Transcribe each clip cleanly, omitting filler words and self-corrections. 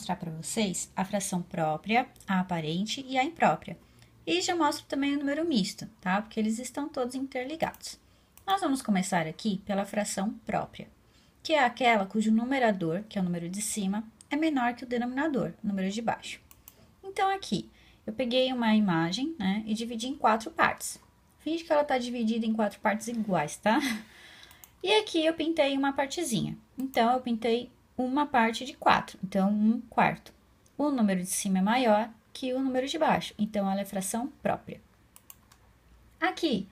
mostrar para vocês a fração própria, a aparente e a imprópria. E já mostro também o número misto, tá? Porque eles estão todos interligados. Nós vamos começar aqui pela fração própria, que é aquela cujo numerador, que é o número de cima, é menor que o denominador, o número de baixo. Então, aqui, eu peguei uma imagem, né, e dividi em 4 partes. Finge que ela está dividida em 4 partes iguais, tá? E aqui eu pintei uma partezinha. Então, eu pintei uma parte de 4, então 1/4. O número de cima é maior que o número de baixo, então ela é fração própria. Aqui,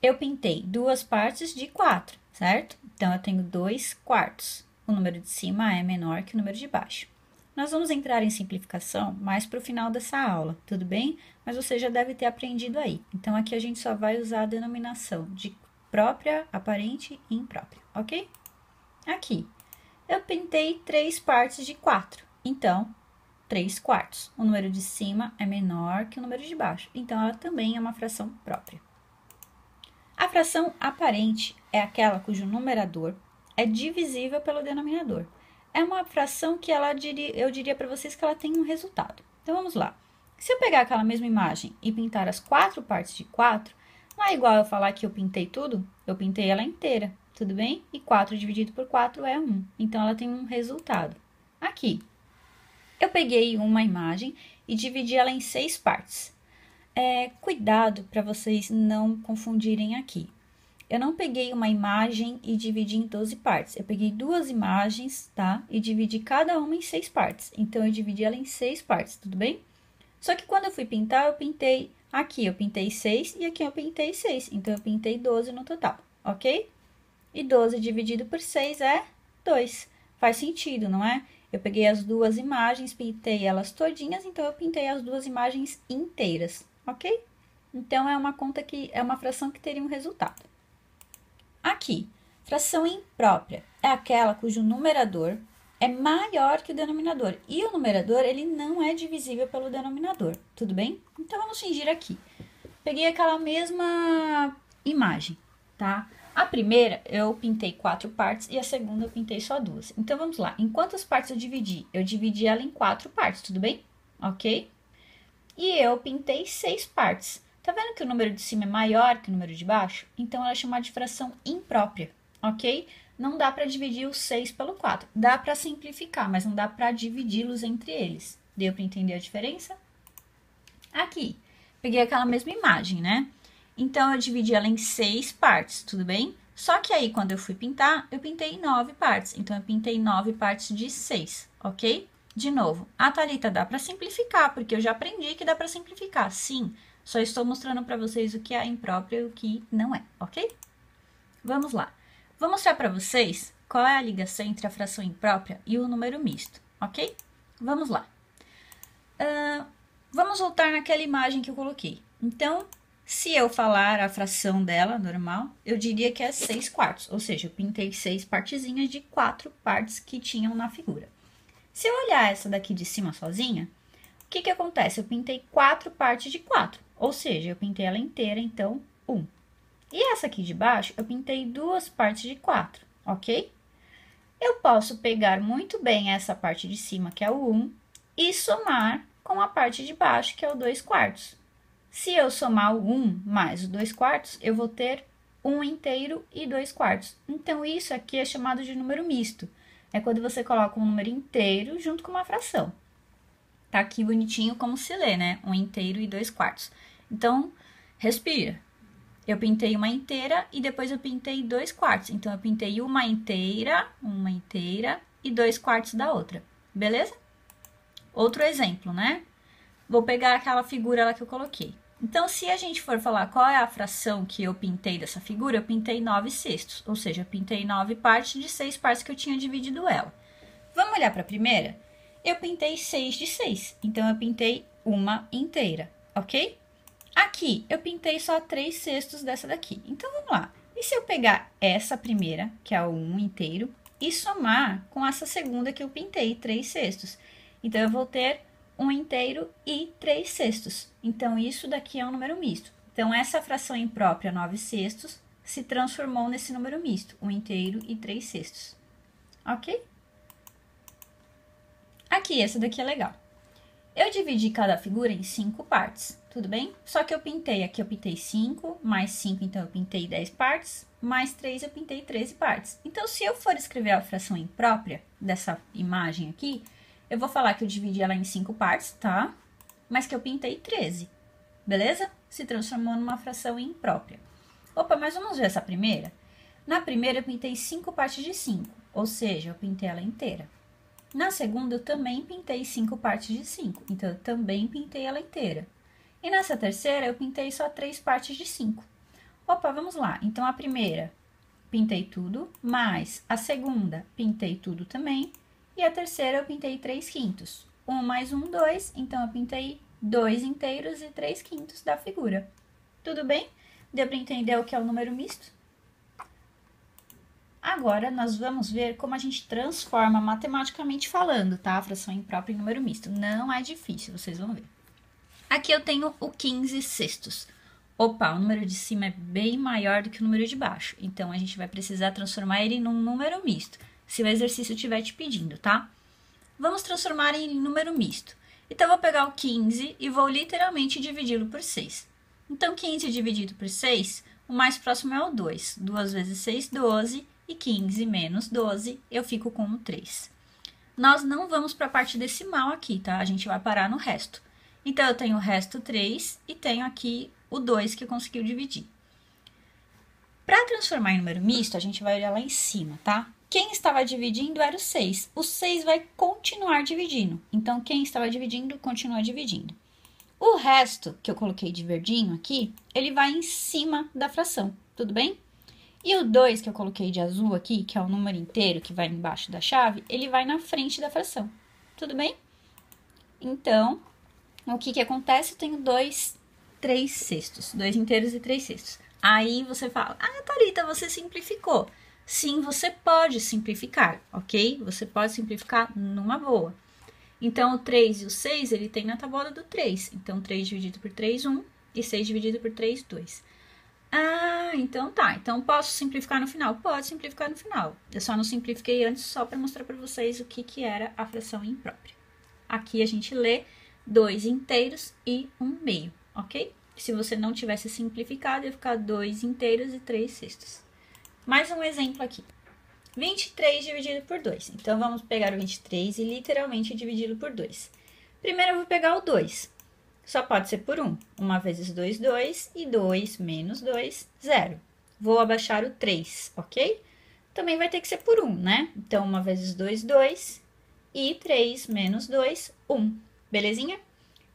eu pintei 2 partes de 4, certo? Então, eu tenho 2/4. O número de cima é menor que o número de baixo. Nós vamos entrar em simplificação mais para o final dessa aula, tudo bem? Mas você já deve ter aprendido aí. Então, aqui a gente só vai usar a denominação de própria, aparente e imprópria, ok? Aqui, eu pintei 3 partes de 4, então, 3/4. O número de cima é menor que o número de baixo, então, ela também é uma fração própria. A fração aparente é aquela cujo numerador é divisível pelo denominador. É uma fração que eu diria para vocês que ela tem um resultado. Então, vamos lá. Se eu pegar aquela mesma imagem e pintar as 4 partes de 4, não é igual eu falar que eu pintei tudo, eu pintei ela inteira, tudo bem? E 4 dividido por 4 é 1, então ela tem um resultado. Aqui, eu peguei uma imagem e dividi ela em 6 partes. Cuidado para vocês não confundirem aqui. Eu não peguei uma imagem e dividi em 12 partes. Eu peguei 2 imagens, tá? E dividi cada uma em 6 partes. Então, eu dividi ela em 6 partes, tudo bem? Só que quando eu fui pintar, eu pintei aqui, eu pintei 6 e aqui eu pintei 6. Então, eu pintei 12 no total, ok? E 12 dividido por 6 é 2. Faz sentido, não é? Eu peguei as 2 imagens, pintei elas todinhas, então eu pintei as 2 imagens inteiras, ok? Então, é uma conta que é uma fração que teria um resultado. Aqui, fração imprópria é aquela cujo numerador é maior que o denominador. E o numerador, ele não é divisível pelo denominador, tudo bem? Então, vamos fingir aqui. Peguei aquela mesma imagem, tá? A primeira, eu pintei 4 partes e a segunda eu pintei só 2. Então, vamos lá. Em quantas partes eu dividi? Eu dividi ela em 4 partes, tudo bem? Ok? E eu pintei 6 partes. Tá vendo que o número de cima é maior que o número de baixo? Então, ela é chamada de fração imprópria, ok? Não dá para dividir os 6 pelo 4. Dá para simplificar, mas não dá para dividi-los entre eles. Deu para entender a diferença? Aqui, peguei aquela mesma imagem, né? Então, eu dividi ela em 6 partes, tudo bem? Só que aí, quando eu fui pintar, eu pintei 9 partes. Então, eu pintei 9 partes de 6, ok? De novo, a Thalita, dá para simplificar, porque eu já aprendi que dá para simplificar. Sim, só estou mostrando para vocês o que é impróprio e o que não é, ok? Vamos lá. Vou mostrar para vocês qual é a ligação entre a fração imprópria e o número misto, ok? Vamos lá. Vamos voltar naquela imagem que eu coloquei. Então, se eu falar a fração dela, normal, eu diria que é 6/4, ou seja, eu pintei 6 partezinhas de 4 partes que tinham na figura. Se eu olhar essa daqui de cima sozinha, o que acontece? Eu pintei 4 partes de 4, ou seja, eu pintei ela inteira, então, 1. E essa aqui de baixo, eu pintei 2 partes de 4, ok? Eu posso pegar muito bem essa parte de cima, que é o 1, e somar com a parte de baixo, que é o 2/4. Se eu somar o 1 mais o 2/4, eu vou ter 1 inteiro e 2/4. Então, isso aqui é chamado de número misto. É quando você coloca um número inteiro junto com uma fração. Tá aqui bonitinho como se lê, né? 1 inteiro e 2/4. Então, respira. Eu pintei uma inteira e depois eu pintei 2/4. Então, eu pintei uma inteira e 2/4 da outra. Beleza? Outro exemplo, né? Vou pegar aquela figura lá que eu coloquei. Então, se a gente for falar qual é a fração que eu pintei dessa figura, eu pintei 9/6, ou seja, eu pintei 9 partes de 6 partes que eu tinha dividido ela. Vamos olhar para a primeira? Eu pintei 6 de 6, então eu pintei uma inteira, ok? Aqui, eu pintei só 3/6 dessa daqui. Então, vamos lá. E se eu pegar essa primeira, que é o 1 inteiro, e somar com essa segunda que eu pintei, 3/6? Então, eu vou ter 1 inteiro e 3/6. Então, isso daqui é um número misto. Então, essa fração imprópria 9/6 se transformou nesse número misto, 1 inteiro e 3/6. Ok? Aqui, essa daqui é legal. Eu dividi cada figura em 5 partes, tudo bem? Só que eu pintei, aqui eu pintei 5, mais 5, então eu pintei 10 partes, mais 3 eu pintei 13 partes. Então, se eu for escrever a fração imprópria dessa imagem aqui, eu vou falar que eu dividi ela em 5 partes, tá? Mas que eu pintei 13, beleza? Se transformou numa fração imprópria. Opa, mas vamos ver essa primeira? Na primeira eu pintei 5 partes de 5, ou seja, eu pintei ela inteira. Na segunda, eu também pintei 5 partes de 5, então eu também pintei ela inteira. E nessa terceira, eu pintei só 3 partes de 5. Opa, vamos lá. Então, a primeira, pintei tudo, mais a segunda, pintei tudo também. E a terceira, eu pintei 3/5. 1 mais 1, 2. Então, eu pintei 2 inteiros e 3/5 da figura. Tudo bem? Deu para entender o que é o número misto? Agora, nós vamos ver como a gente transforma matematicamente falando, tá? A fração imprópria em número misto. Não é difícil, vocês vão ver. Aqui eu tenho o 15/6. Opa, o número de cima é bem maior do que o número de baixo. Então, a gente vai precisar transformar ele num número misto, se o exercício estiver te pedindo, tá? Vamos transformar em número misto. Então, eu vou pegar o 15 e vou literalmente dividi-lo por 6. Então, 15 dividido por 6, o mais próximo é o 2. 2 vezes 6, 12. E 15 menos 12, eu fico com o 3. Nós não vamos para a parte decimal aqui, tá? A gente vai parar no resto. Então, eu tenho o resto 3 e tenho aqui o 2 que conseguiu dividir. Para transformar em número misto, a gente vai olhar lá em cima, tá? Quem estava dividindo era o 6. O 6 vai continuar dividindo. Então, quem estava dividindo, continua dividindo. O resto, que eu coloquei de verdinho aqui, ele vai em cima da fração, tudo bem? E o 2, que eu coloquei de azul aqui, que é o número inteiro que vai embaixo da chave, ele vai na frente da fração. Tudo bem? Então, o que acontece? Eu tenho 2 3/6. 2 inteiros e 3/6. Aí você fala, Thalita, você simplificou. Sim, você pode simplificar, ok? Você pode simplificar numa boa. Então, o 3 e o 6, ele tem na tabuada do 3. Então, 3 dividido por 3, 1. E 6 dividido por 3, 2. Então tá. Então, posso simplificar no final? Pode simplificar no final. Eu só não simplifiquei antes só para mostrar para vocês o que era a fração imprópria. Aqui a gente lê 2 inteiros e 1 meio, ok? Se você não tivesse simplificado, ia ficar 2 inteiros e 3/6. Mais um exemplo aqui. 23 dividido por 2. Então, vamos pegar o 23 e literalmente dividi-lo por 2. Primeiro, eu vou pegar o 2. Só pode ser por 1. 1 vezes 2, 2. E 2 menos 2, 0. Vou abaixar o 3, ok? Também vai ter que ser por 1, né? Então, 1 vezes 2, 2. E 3 menos 2, 1. Belezinha?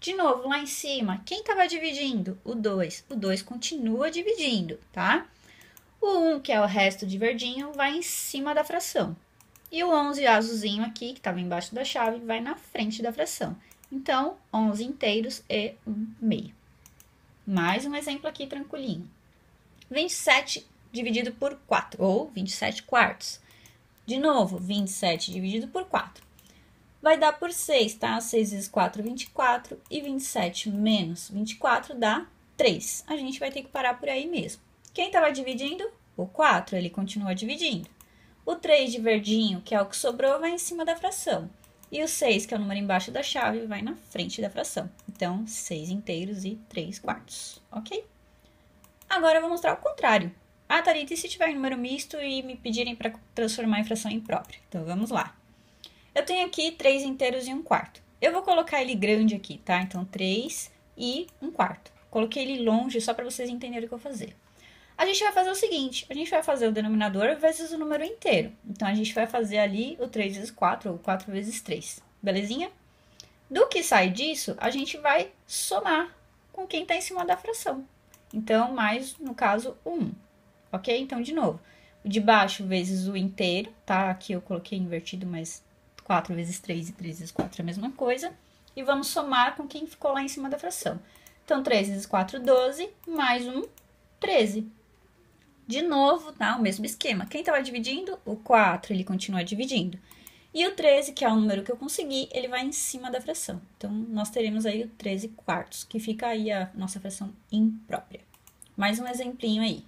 De novo, lá em cima, quem estava dividindo? O 2. O 2 continua dividindo, tá? O 1, que é o resto de verdinho, vai em cima da fração. E o 11 azulzinho aqui, que estava embaixo da chave, vai na frente da fração. Então, 11 inteiros e 1 meio. Mais um exemplo aqui tranquilinho. 27 dividido por 4, ou 27 quartos. De novo, 27 dividido por 4. Vai dar por 6, tá? 6 vezes 4, 24. E 27 menos 24 dá 3. A gente vai ter que parar por aí mesmo. Quem estava dividindo? O 4, ele continua dividindo. O 3 de verdinho, que é o que sobrou, vai em cima da fração. E o 6, que é o número embaixo da chave, vai na frente da fração. Então, 6 inteiros e 3 quartos, ok? Agora, eu vou mostrar o contrário. Thalita, e se tiver número misto e me pedirem para transformar em fração imprópria? Então, vamos lá. Eu tenho aqui 3 inteiros e 1 quarto. Eu vou colocar ele grande aqui, tá? Então, 3 e 1 quarto. Coloquei ele longe só para vocês entenderem o que eu vou fazer. A gente vai fazer o seguinte, a gente vai fazer o denominador vezes o número inteiro. Então, a gente vai fazer ali o 3 vezes 4, ou 4 vezes 3, belezinha? Do que sai disso, a gente vai somar com quem está em cima da fração. Então, mais, no caso, o 1, ok? Então, de novo, o de baixo vezes o inteiro, tá? Aqui eu coloquei invertido, mas 4 vezes 3 e 3 vezes 4 é a mesma coisa. E vamos somar com quem ficou lá em cima da fração. Então, 3 vezes 4, 12, mais 1, 13. De novo, tá? O mesmo esquema. Quem estava dividindo? O 4, ele continua dividindo. E o 13, que é o número que eu consegui, ele vai em cima da fração. Então, nós teremos aí o 13 quartos, que fica aí a nossa fração imprópria. Mais um exemplinho aí,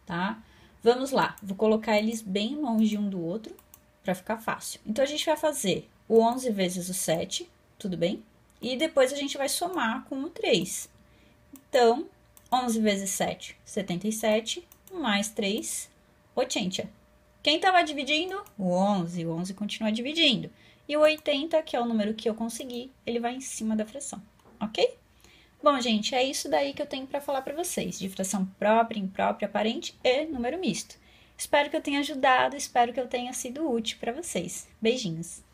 tá? Vamos lá. Vou colocar eles bem longe um do outro, para ficar fácil. Então, a gente vai fazer o 11 vezes o 7, tudo bem? E depois a gente vai somar com o 3. Então, 11 vezes 7, 77, mais 3, 80. Quem estava dividindo? O 11 continua dividindo. E o 80, que é o número que eu consegui, ele vai em cima da fração, ok? Bom, gente, é isso daí que eu tenho para falar para vocês, de fração própria, imprópria, aparente e número misto. Espero que eu tenha ajudado, espero que eu tenha sido útil para vocês. Beijinhos!